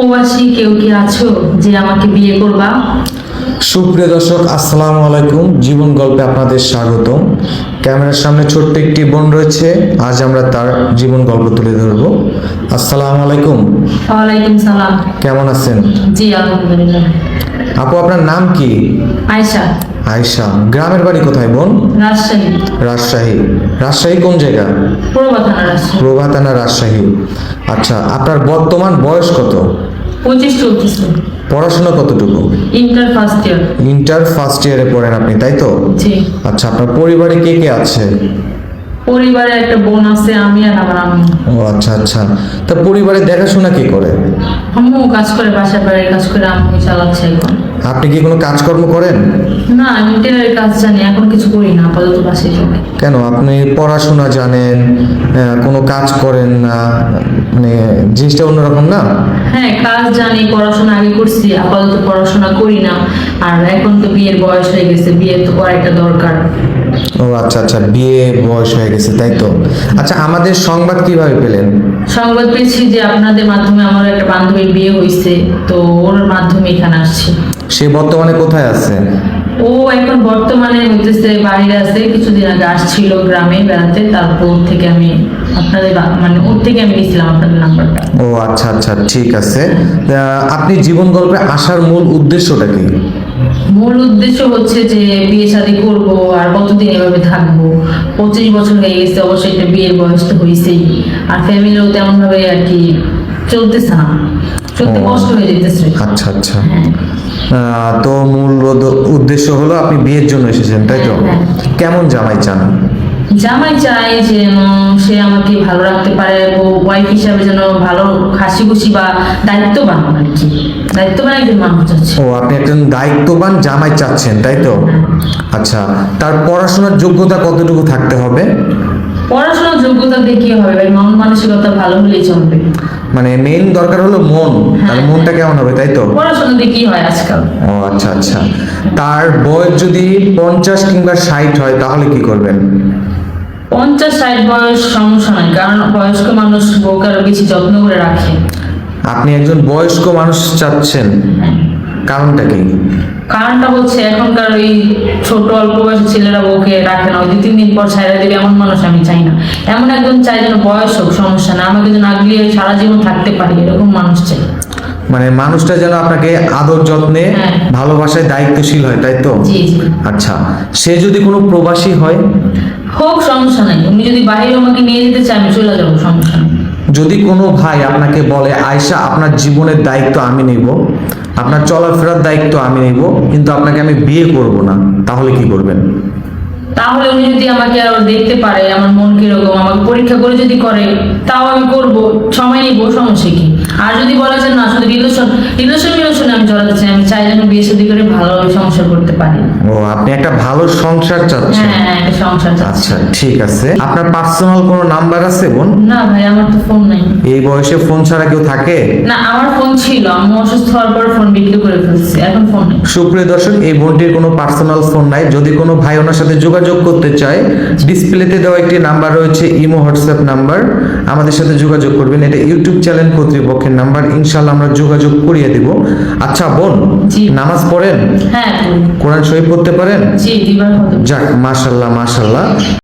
প্রবাসী কেউ কি আছো যে আমাকে বিয়ে করবা? সুপ্রিয় দর্শক, আসসালামু আলাইকুম। জীবন গল্পে আপনাদের স্বাগত। ক্যামেরার সামনে ছোট্ট একটি বোন রয়েছে, আজ আমরা তার জীবন গল্প তুলে ধরবো। আসসালামু আলাইকুম। ওয়ালাইকুম সালাম। কেমন আছেন? জি আলহামদুলিল্লাহ। আপু, আপনার নাম কি? আয়শা। আয়শা। গ্রামের বাড়ি কোথায় বোন? রাজশাহী। রাজশাহী। রাজশাহী কোন জায়গা? পূর্ব থানা রাজশাহী। প্রভাতানা, রাজশাহী। আচ্ছা, আপনার বর্তমান বয়স কত? 25 চলতেছে। পড়াশোনা কতটুকু? Inter first year. Inter first ইয়ারে পড়েন আপনি, তাই তো? জি। আচ্ছা, আপনার পরিবারে কে কে আছে? পরিবারে একটা বোন আছে, আমি আর আমার আম্মু। ও আচ্ছা আচ্ছা। তা পরিবারে দেখাশোনা কে করে? আম্মু কাজ করে, বাসার বাড়ির কাজ করে, আম্মু চালাচ্ছে এখন। আপনি কি কোনো কাজকর্ম করেন? না, আমি টেলারের কাজ জানি, এখন কিছু করি না, আপাতত বাসায় থাকি। কেন, আপনি পড়াশোনা জানেন, কোনো কাজ করেন না, মানে জিনিসটা অন্যরকম না? হ্যাঁ, কাজ জানি, পড়াশোনা আগে করছি, আপাতত পড়াশোনা করি না। আর এখন তো বিয়ের বয়স হয়ে গেছে, বিয়ে তো করাটা দরকার। ও আচ্ছা আচ্ছা, বিয়ে বয়স হয়ে গেছে, তাই তো? আচ্ছা, আমাদের সংবাদ কিভাবে পেলেন? সংবাদ পেয়েছি যে আপনাদের মাধ্যমে আমার একটা বান্ধবীর বিয়ে হয়েছে, তো ওর মাধ্যমে এখানে আসছি। সে বর্তমানে কোথায় আছে? ও এখন বর্তমানে হইতেছে বাইরে আছে, কিছুদিন আগে আসছিল গ্রামে বেড়াতে, তারপর থেকে আমি আপনাদের মানে ওর থেকে আমি নিয়েছিলাম আপনাদের নাম্বারটা। ও আচ্ছা আচ্ছা, ঠিক আছে। আপনি জীবন গল্পে আসার মূল উদ্দেশ্যটা কি? মূল উদ্দেশ্য হচ্ছে যে বিয়ে শাদী করবো, আর কতদিন এভাবে থাকবো। 25 বছর হয়ে গেছে, অবশ্যই একটা বিয়ের বয়স তো হয়েছেই। আর ফ্যামিলিও তেমন ভাবে আর কি চলতেছে না, চলতে কষ্ট হয়ে যেতেছে। আচ্ছা আচ্ছা। হ্যাঁ। তো মূল উদ্দেশ্য হলো আপনি বিয়ের জন্য এসেছেন, তাই তো? হ্যাঁ। কেমন জামাই চান? জামাই চাই যে সে আমাকে ভালো রাখতে পারে, ওয়াইফ হিসাবে যেন ভালো হাসি খুশি বা দায়িত্ববান আর কি, দায়িত্ববান একজন মানুষ চাচ্ছে। ও, আপনি একজন দায়িত্ববান জামাই চাচ্ছেন, তাই তো? আচ্ছা, তার পড়াশোনার যোগ্যতা কতটুকু থাকতে হবে? পড়াশোনার যোগ্যতা দিয়ে কি হবে ভাই, মন মানসিকতা ভালো হলেই চলবে। মানে মেইন দরকার হলো মন, তার মনটা কেমন হবে, তাই তো? পড়াশোনা দিয়ে কি হয় আজকাল। ও আচ্ছা আচ্ছা। তার বয়স যদি 50 কিংবা 60 হয় তাহলে কি করবেন? 50-60 বয়স সমস্যা নাই, কারণ বয়স্ক মানুষ বউকে আরো বেশি যত্ন করে রাখে। আপনি একজন বয়স্ক মানুষ চাচ্ছেন, হ্যাঁ। কারণটা কি? কারণটা হচ্ছে এখনকার ওই ছোট অল্প বয়সী ছেলেরা বউকে রাখে না, ওই 2-3 দিন পর ছাইড়া দেবে, এমন মানুষ আমি চাই না। এমন একজন চাই যেন বয়স হোক সমস্যা না, আমাকে যেন আগলিয়ে সারা জীবন থাকতে পারি, এরকম মানুষ চাই। মানে মানুষটা যেন আপনাকে আদর যত্নে, হ্যাঁ। ভালোবাসায় দায়িত্বশীল হয়, তাই তো? জি জি। আচ্ছা, সে যদি কোনো প্রবাসী হয়? হোক, সমস্যা নাই, উনি যদি বাইরে আমাকে নিয়ে যেতে চায় আমি চলে যাবো, সমস্যা নেই। যদি কোনো ভাই আপনাকে বলে, আয়শা আপনার জীবনের দায়িত্ব আমি নেব, আপনার চলাফেরার দায়িত্ব আমি নেব, কিন্তু আপনাকে আমি বিয়ে করব না, তাহলে কি করবেন? তাহলে উনি যদি আমাকে আরো দেখতে পারে আমার মন কিরকম, আমাকে পরীক্ষা করে যদি করে, তাও আমি করব, সময় নিবো, সমস্যা কি। আর যদি বলা যায় না, শুধু রিলেশনে আমি জড়াতে চাই, আমি চাই যেন বিয়ে শাদী করে ভালোভাবে সংসার করতে পারি। ও, আপনি একটা ভালো সংসার চাচ্ছেন। হ্যাঁ হ্যাঁ, একটা সংসার চাচ্ছি। আচ্ছা, ঠিক আছে। আপনার পার্সোনাল কোনো নাম্বার আছে বোন? না ভাই, আমার তো ফোন নাই। এই বয়সে ফোন ছাড়া কেউ থাকে? না, আমার ফোন ছিল, আমি অসুস্থ হওয়ার পর ফোন বিক্রি করে ফেলছি, এখন ফোন নেই। সুপ্রিয় দর্শক, এই বোনটির কোনো পার্সোনাল ফোন নাই। যদি কোনো ভাই ওনার সাথে যোগাযোগ করতে চায়, ডিসপ্লেতে দেওয়া একটি নাম্বার রয়েছে, ইমো হোয়াটসঅ্যাপ নাম্বার, আমাদের সাথে যোগাযোগ করবেন। এটা ইউটিউব চ্যানেল কর্তৃপক্ষের নাম্বার, ইনশাআল্লাহ আমরা যোগাযোগ করিয়ে দেব। আচ্ছা বোন, জি। নামাজ পড়েন? হ্যাঁ। কোরআন শরীফ পড়তে পারেন? জি, দিবার হতো। যাক, মাশাআল্লাহ মাশাআল্লাহ।